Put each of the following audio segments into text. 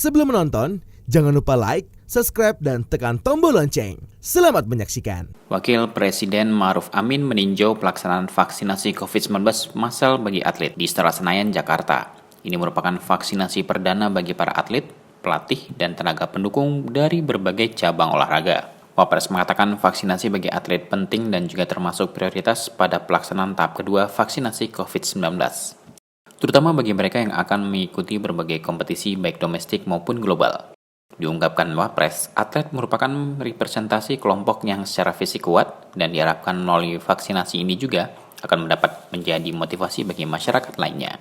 Sebelum menonton, jangan lupa like, subscribe, dan tekan tombol lonceng. Selamat menyaksikan. Wakil Presiden Ma'ruf Amin meninjau pelaksanaan vaksinasi COVID-19 massal bagi atlet di Istora Senayan, Jakarta. Ini merupakan vaksinasi perdana bagi para atlet, pelatih, dan tenaga pendukung dari berbagai cabang olahraga. Wapres mengatakan vaksinasi bagi atlet penting dan juga termasuk prioritas pada pelaksanaan tahap kedua vaksinasi COVID-19. Terutama bagi mereka yang akan mengikuti berbagai kompetisi baik domestik maupun global. Diungkapkan Wapres, atlet merupakan representasi kelompok yang secara fisik kuat dan diharapkan melalui vaksinasi ini juga akan mendapat menjadi motivasi bagi masyarakat lainnya.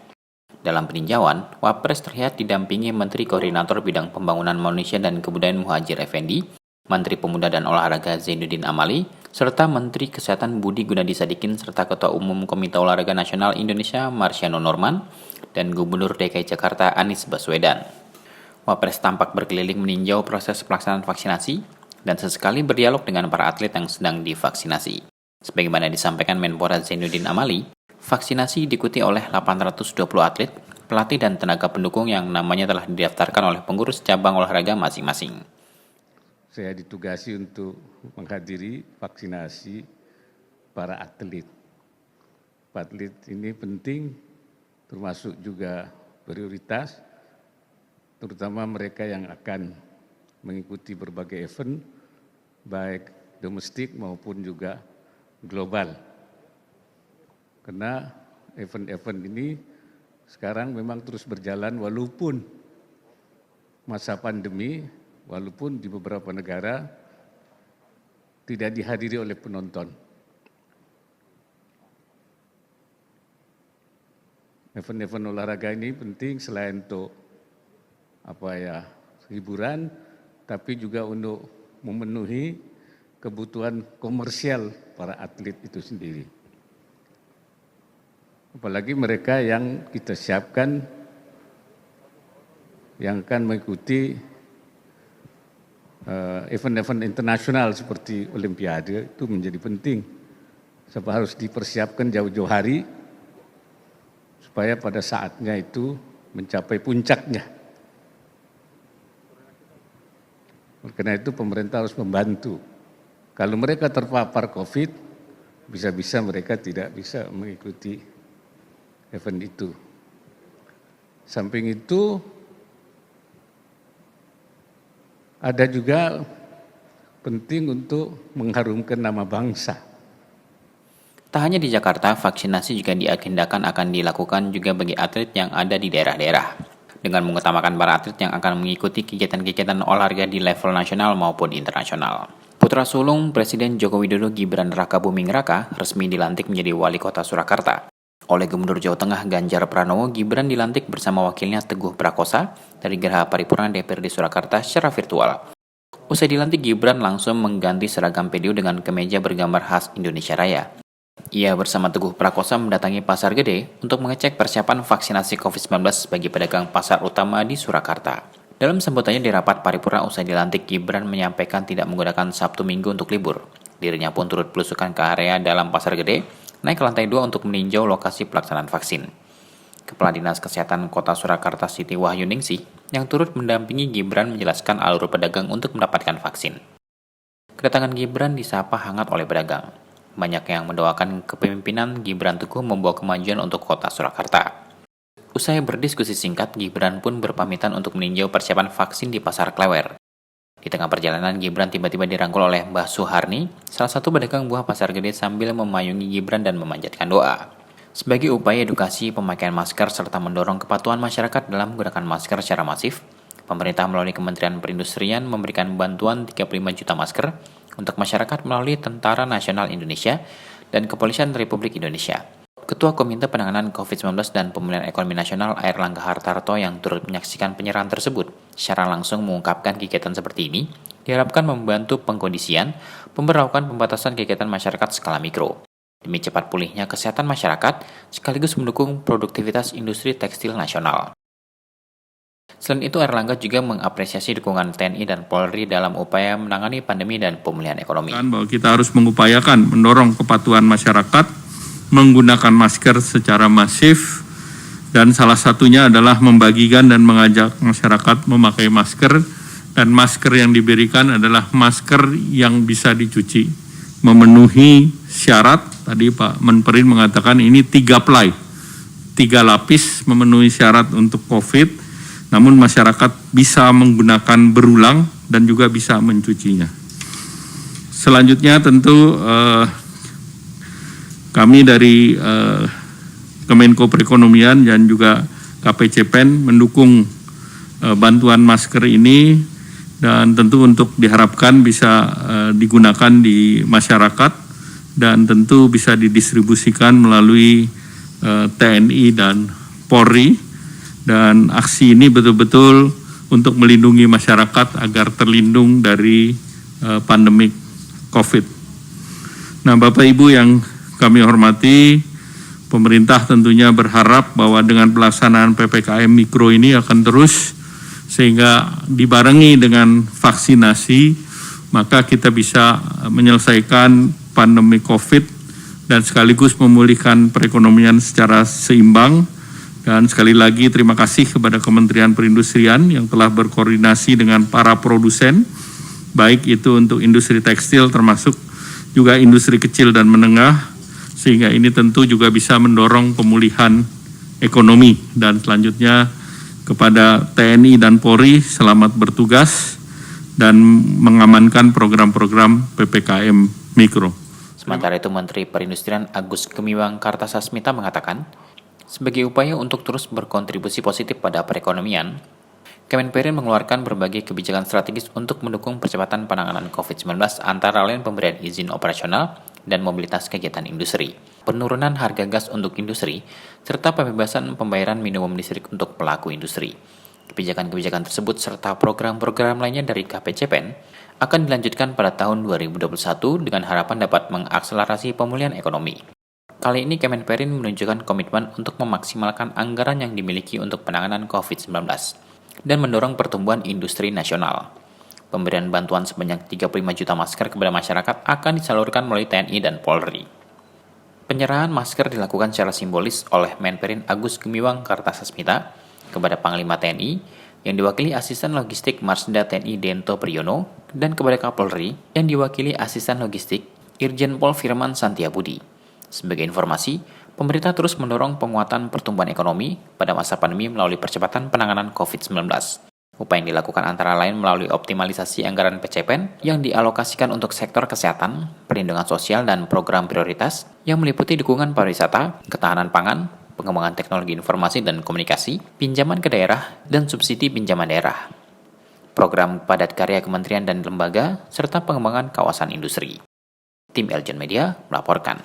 Dalam peninjauan, Wapres terlihat didampingi Menteri Koordinator Bidang Pembangunan Manusia dan Kebudayaan Muhadjir Effendi, Menteri Pemuda dan Olahraga Zainuddin Amali, serta Menteri Kesehatan Budi Gunadi Sadikin serta Ketua Umum Komite Olahraga Nasional Indonesia Marciano Norman dan Gubernur DKI Jakarta Anies Baswedan. Wapres tampak berkeliling meninjau proses pelaksanaan vaksinasi dan sesekali berdialog dengan para atlet yang sedang divaksinasi. Sebagaimana disampaikan Menpora Zainuddin Amali, vaksinasi diikuti oleh 820 atlet, pelatih dan tenaga pendukung yang namanya telah didaftarkan oleh pengurus cabang olahraga masing-masing. Saya ditugasi untuk menghadiri vaksinasi para atlet. Atlet ini penting, termasuk juga prioritas, terutama mereka yang akan mengikuti berbagai event, baik domestik maupun juga global. Karena event-event ini sekarang memang terus berjalan walaupun masa pandemi, walaupun di beberapa negara tidak dihadiri oleh penonton. Event-event olahraga ini penting selain untuk hiburan, tapi juga untuk memenuhi kebutuhan komersial para atlet itu sendiri. Apalagi mereka yang kita siapkan yang akan mengikuti event-event internasional seperti Olimpiade itu menjadi penting. Sebab harus dipersiapkan jauh-jauh hari supaya pada saatnya itu mencapai puncaknya. Karena itu pemerintah harus membantu. Kalau mereka terpapar COVID, bisa-bisa mereka tidak bisa mengikuti event itu. Samping itu, ada juga penting untuk mengharumkan nama bangsa. Tak hanya di Jakarta, vaksinasi juga diagendakan akan dilakukan juga bagi atlet yang ada di daerah-daerah. Dengan mengutamakan para atlet yang akan mengikuti kegiatan-kegiatan olahraga di level nasional maupun internasional. Putra sulung Presiden Joko Widodo Gibran Rakabuming Raka resmi dilantik menjadi wali kota Surakarta. Oleh Gubernur Jawa Tengah Ganjar Pranowo, Gibran dilantik bersama wakilnya Teguh Prakosa dari Geraha Paripurna DPRD Surakarta secara virtual. Usai dilantik, Gibran langsung mengganti seragam PDU dengan kemeja bergambar khas Indonesia Raya. Ia bersama Teguh Prakosa mendatangi Pasar Gede untuk mengecek persiapan vaksinasi COVID-19 bagi pedagang pasar utama di Surakarta. Dalam sambutannya di rapat paripurna usai dilantik, Gibran menyampaikan tidak menggunakan Sabtu Minggu untuk libur. Dirinya pun turut belusukan ke area dalam Pasar Gede, naik ke lantai 2 untuk meninjau lokasi pelaksanaan vaksin. Kepala Dinas Kesehatan Kota Surakarta Siti Wahyuningsih yang turut mendampingi Gibran menjelaskan alur pedagang untuk mendapatkan vaksin. Kedatangan Gibran disapa hangat oleh pedagang. Banyak yang mendoakan kepemimpinan Gibran Teguh membawa kemajuan untuk Kota Surakarta. Usai berdiskusi singkat, Gibran pun berpamitan untuk meninjau persiapan vaksin di Pasar Klewer. Di tengah perjalanan, Gibran tiba-tiba dirangkul oleh Mbah Suharni, salah satu pedagang buah Pasar Gede sambil memayungi Gibran dan memanjatkan doa. Sebagai upaya edukasi pemakaian masker serta mendorong kepatuhan masyarakat dalam menggunakan masker secara masif, pemerintah melalui Kementerian Perindustrian memberikan bantuan 35 juta masker untuk masyarakat melalui Tentara Nasional Indonesia dan Kepolisian Republik Indonesia. Ketua Komite Penanganan COVID-19 dan Pemulihan Ekonomi Nasional Airlangga Hartarto yang turut menyaksikan penyerahan tersebut secara langsung mengungkapkan kegiatan seperti ini diharapkan membantu pengkondisian, pemberlakuan pembatasan kegiatan masyarakat skala mikro demi cepat pulihnya kesehatan masyarakat sekaligus mendukung produktivitas industri tekstil nasional. Selain itu, Airlangga juga mengapresiasi dukungan TNI dan Polri dalam upaya menangani pandemi dan pemulihan ekonomi. Bahwa kita harus mengupayakan mendorong kepatuhan masyarakat menggunakan masker secara masif dan salah satunya adalah membagikan dan mengajak masyarakat memakai masker, dan masker yang diberikan adalah masker yang bisa dicuci, memenuhi syarat. Tadi Pak Menperin mengatakan ini 3 ply, 3 lapis memenuhi syarat untuk COVID, namun masyarakat bisa menggunakan berulang dan juga bisa mencucinya. Selanjutnya tentu kami dari Kemenko Perekonomian dan juga KPCPEN mendukung bantuan masker ini, dan tentu untuk diharapkan bisa digunakan di masyarakat dan tentu bisa didistribusikan melalui TNI dan Polri, dan aksi ini betul-betul untuk melindungi masyarakat agar terlindung dari pandemik COVID. Nah, Bapak Ibu yang kami hormati, pemerintah tentunya berharap bahwa dengan pelaksanaan PPKM Mikro ini akan terus, sehingga dibarengi dengan vaksinasi, maka kita bisa menyelesaikan pandemi COVID dan sekaligus memulihkan perekonomian secara seimbang. Dan sekali lagi terima kasih kepada Kementerian Perindustrian yang telah berkoordinasi dengan para produsen, baik itu untuk industri tekstil termasuk juga industri kecil dan menengah, sehingga ini tentu juga bisa mendorong pemulihan ekonomi. Dan selanjutnya kepada TNI dan Polri, selamat bertugas dan mengamankan program-program PPKM Mikro. Sementara itu Menteri Perindustrian Agus Gemiwang Kartasasmita mengatakan, sebagai upaya untuk terus berkontribusi positif pada perekonomian, Kemenperin mengeluarkan berbagai kebijakan strategis untuk mendukung percepatan penanganan COVID-19, antara lain pemberian izin operasional dan mobilitas kegiatan industri, penurunan harga gas untuk industri, serta pembebasan pembayaran minimum listrik untuk pelaku industri. Kebijakan-kebijakan tersebut serta program-program lainnya dari KPCPEN akan dilanjutkan pada tahun 2021 dengan harapan dapat mengakselerasi pemulihan ekonomi. Kali ini Kemenperin menunjukkan komitmen untuk memaksimalkan anggaran yang dimiliki untuk penanganan COVID-19 dan mendorong pertumbuhan industri nasional. Pemberian bantuan sebanyak 35 juta masker kepada masyarakat akan disalurkan melalui TNI dan Polri. Penyerahan masker dilakukan secara simbolis oleh Menperin Agus Gemiwang Kartasasmita kepada Panglima TNI yang diwakili Asisten Logistik Marsda TNI Dento Priyono dan kepada Kapolri yang diwakili Asisten Logistik Irjen Pol Firman Santiabudi. Sebagai informasi, pemerintah terus mendorong penguatan pertumbuhan ekonomi pada masa pandemi melalui percepatan penanganan COVID-19. Upaya yang dilakukan antara lain melalui optimalisasi anggaran PCPEN yang dialokasikan untuk sektor kesehatan, perlindungan sosial, dan program prioritas yang meliputi dukungan pariwisata, ketahanan pangan, pengembangan teknologi informasi dan komunikasi, pinjaman ke daerah, dan subsidi pinjaman daerah, program padat karya kementerian dan lembaga, serta pengembangan kawasan industri. Tim Eljon Media melaporkan.